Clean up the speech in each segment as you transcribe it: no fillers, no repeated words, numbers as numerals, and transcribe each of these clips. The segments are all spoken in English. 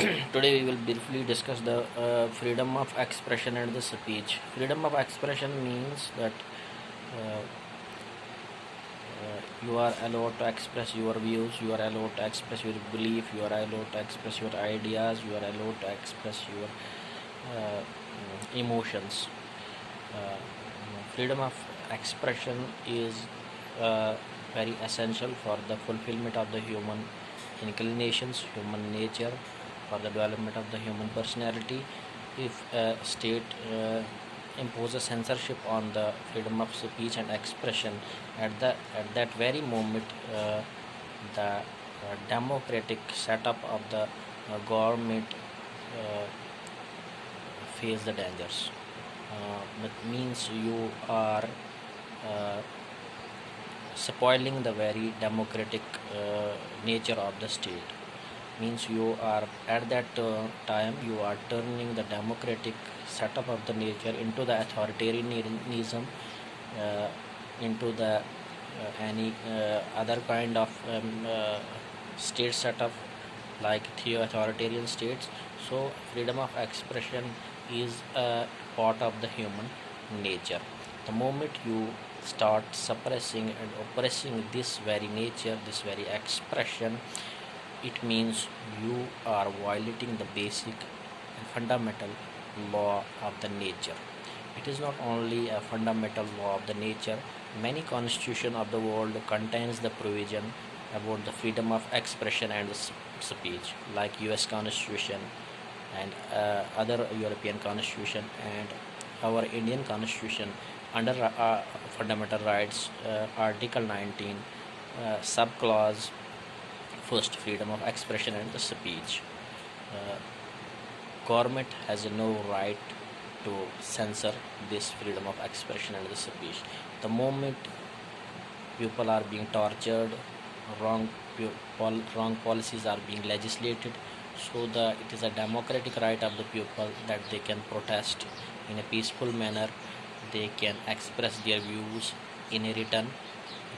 Today we will briefly discuss the freedom of expression and the speech. Freedom of expression means that uh, you are allowed to express your views, you are allowed to express your belief, you are allowed to express your ideas, you are allowed to express your emotions. Uh, Freedom of expression is very essential for the fulfillment of the human inclinations, human nature, for the development of the human personality. If a state imposes censorship on the freedom of speech and expression, at that very moment, the democratic setup of the government uh, face the dangers. That means you are uh, spoiling the very democratic nature of the state. Means you are at that time you are turning the democratic setup of the nature into the authoritarianism, uh, into the any other kind of state setup like authoritarian states. So freedom of expression is a part of the human nature. The moment you start suppressing and oppressing this very nature, this very expression, it means you are violating the basic and fundamental law of the nature. It is not only a fundamental law of the nature. Many constitution of the world contains the provision about the freedom of expression and speech, like U.S. Constitution and other European Constitution and our Indian Constitution. Under fundamental rights, Article 19, subclause first, freedom of expression and the speech. Uh, Government has no right to censor this freedom of expression and the speech. The moment people are being tortured, wrong wrong policies are being legislated, so it is a democratic right of the people that they can protest in a peaceful manner. They can express their views in a written.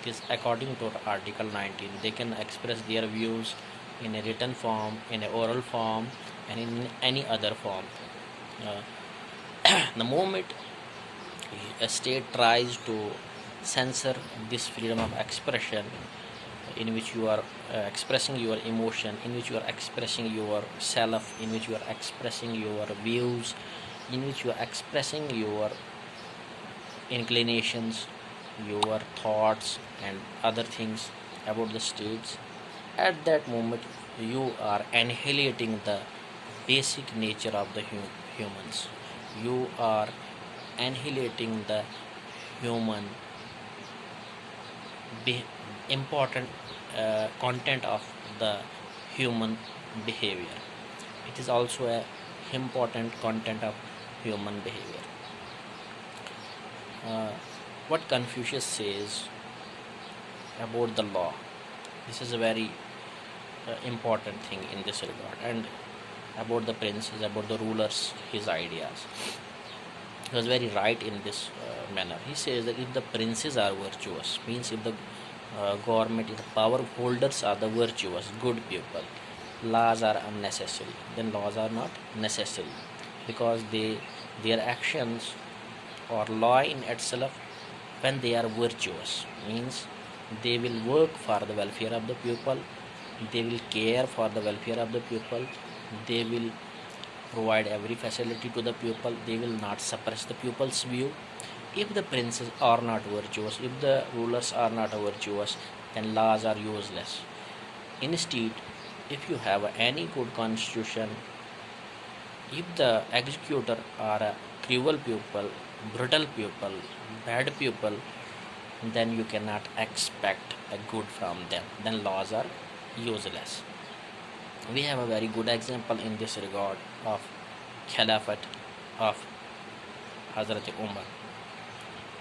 It is according to Article 19. They can express their views in a written form, in a oral form, and in any other form. Uh, the moment a state tries to censor this freedom of expression, in which you are expressing your emotion, in which you are expressing yourself, in which you are expressing your views, in which you are expressing your inclinations, your thoughts, and other things about the states, at that moment you are annihilating the basic nature of the humans. You are annihilating the human be- important content of the human behavior. It is also a important content of human behavior. uh, what Confucius says about the law, this is a very important thing in this regard, and about the princes, about the rulers, his ideas. He was very right in this manner. He says that if the princes are virtuous, means if the government, if the power holders are the virtuous, good people, laws are unnecessary. Then laws are not necessary, because their actions or law in itself, when they are virtuous, means they will work for the welfare of the people, they will care for the welfare of the people, they will provide every facility to the people, they will not suppress the people's view. If the princes are not virtuous, if the rulers are not virtuous, then laws are useless. Instead, if you have any good constitution, if the executor are a cruel people, brutal people, bad people, then you cannot expect a good from them. Then laws are useless. We have a very good example in this regard of Khilafat of Hazrat Umar.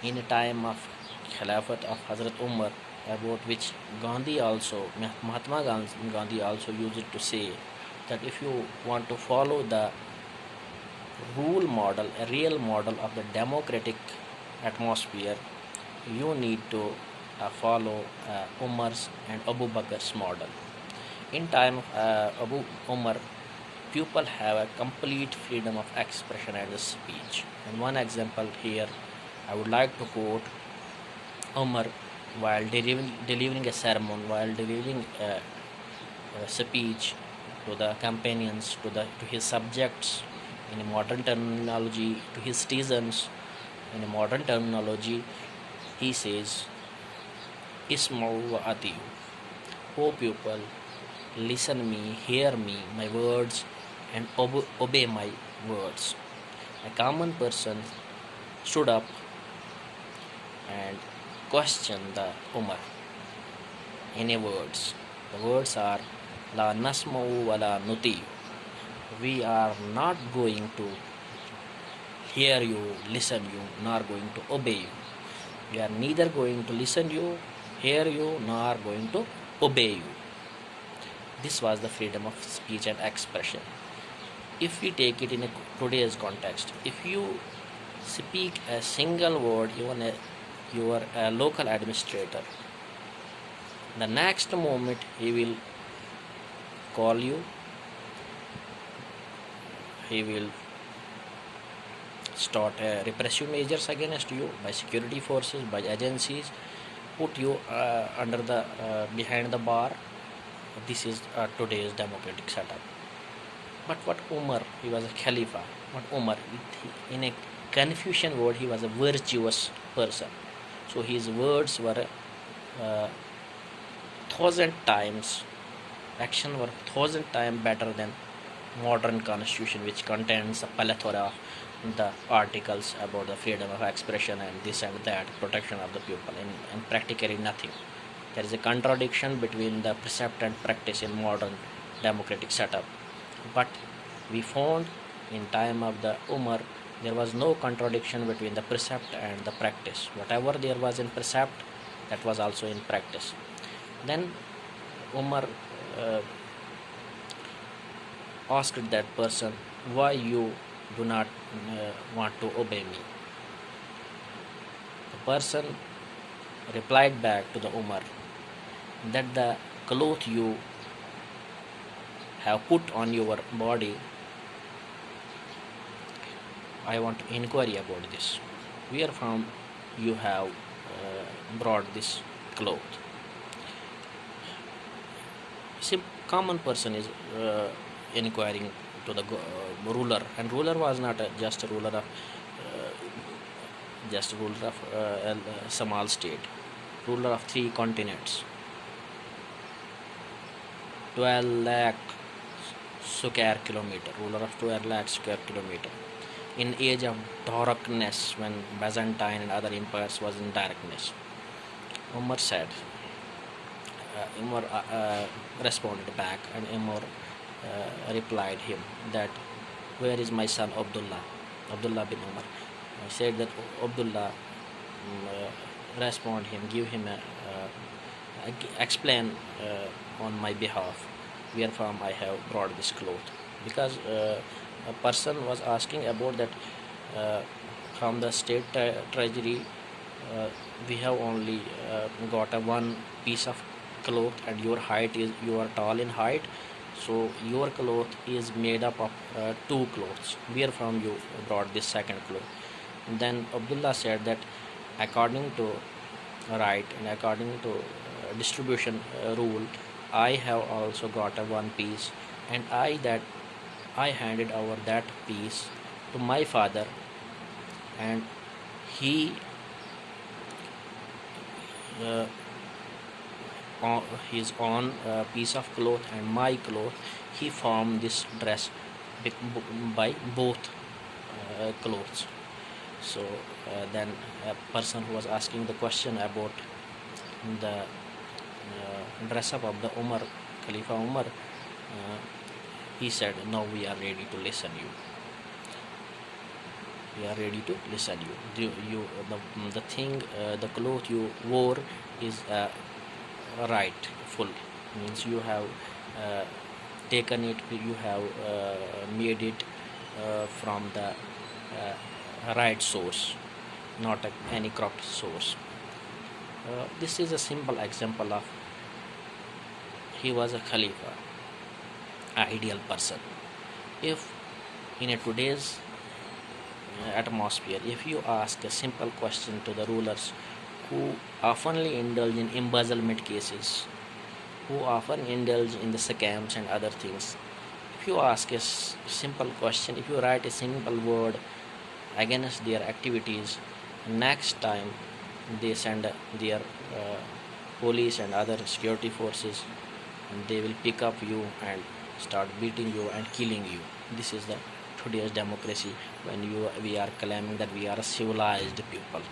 In a time of Khilafat of Hazrat Umar, about which Mahatma Gandhi also used to say that if you want to follow the rule model, a real model of the democratic atmosphere, you need to follow Umar's and Abu Bakr's model. In time of Abu Umar, people have a complete freedom of expression and speech. And one example here I would like to quote Umar while delivering a sermon, while delivering a speech to the companions, to his subjects in a modern terminology, to his citizens in a modern terminology. He says, Isma'u wa atiyu. O people, listen me, hear me, my words, and obey my words. A common person stood up and questioned the Umar in a words. The words are La nasma'u wa la nuti'u. We are not going to hear you, listen you, nor going to obey you. We are neither going to listen you, hear you, nor going to obey you. This was the freedom of speech and expression. If we take it in today's context, if you speak a single word, even your local administrator, the next moment he will call you, he will start repressive measures against you by security forces, by agencies, put you under the behind the bar. This is today's democratic setup. But what Umar, he was a Khalifa. What Umar, in a Confucian word, he was a virtuous person. So his words were thousand times, action were thousand times better than modern constitution, which contains a plethora of the articles about the freedom of expression and this and that, protection of the people, and practically nothing. There is a contradiction between the precept and practice in modern democratic setup. But we found in time of the Umar, there was no contradiction between the precept and the practice. Whatever there was in precept, that was also in practice. Then Umar asked that person, why you do not want to obey me? The person replied back to the Umar that the cloth you have put on your body, I want to inquire about this. Where from you have brought this cloth? Common person is inquiring to the ruler, and ruler was not just a ruler of a small state, ruler of 3 continents, 12 lakh square kilometer, ruler of 12 lakh square kilometer, in age of darkness, when Byzantine and other empires was in darkness. Umar said, Umar responded back, and Umar replied him that, where is my son Abdullah bin Umar? I said that Abdullah respond him, give him explain on my behalf where from I have brought this cloth, because a person was asking about that from the state treasury we have only got a one piece of cloth, and your height is, you are tall in height, so your cloth is made up of 2 clothes. Where from you brought this second cloth? And then Abdullah said that according to right and according to distribution rule, I have also got a one piece, and I handed over that piece to my father, and he his own piece of cloth and my cloth, he formed this dress by both clothes. So then a person who was asking the question about the dress up of the Umar, Khalifa Umar, he said, now we are ready to listen you. We are ready to listen you. The thing, the cloth you wore is right, full, means you have taken it, you have made it from the right source, not any cropped source. This is a simple example of he was a Khalifa, an ideal person. If in a today's atmosphere, if you ask a simple question to the rulers who oftenly indulge in embezzlement cases, who often indulge in the scams and other things, if you ask a simple question, if you write a simple word against their activities, next time they send their police and other security forces, and they will pick up you and start beating you and killing you. This is the today's democracy, when we are claiming that we are a civilized people.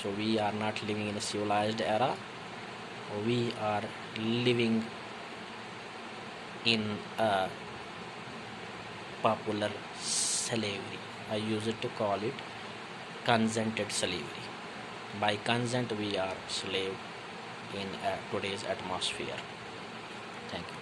So we are not living in a civilized era, we are living in a popular slavery. I use it to call it consented slavery. By consent we are slave in today's atmosphere. Thank you.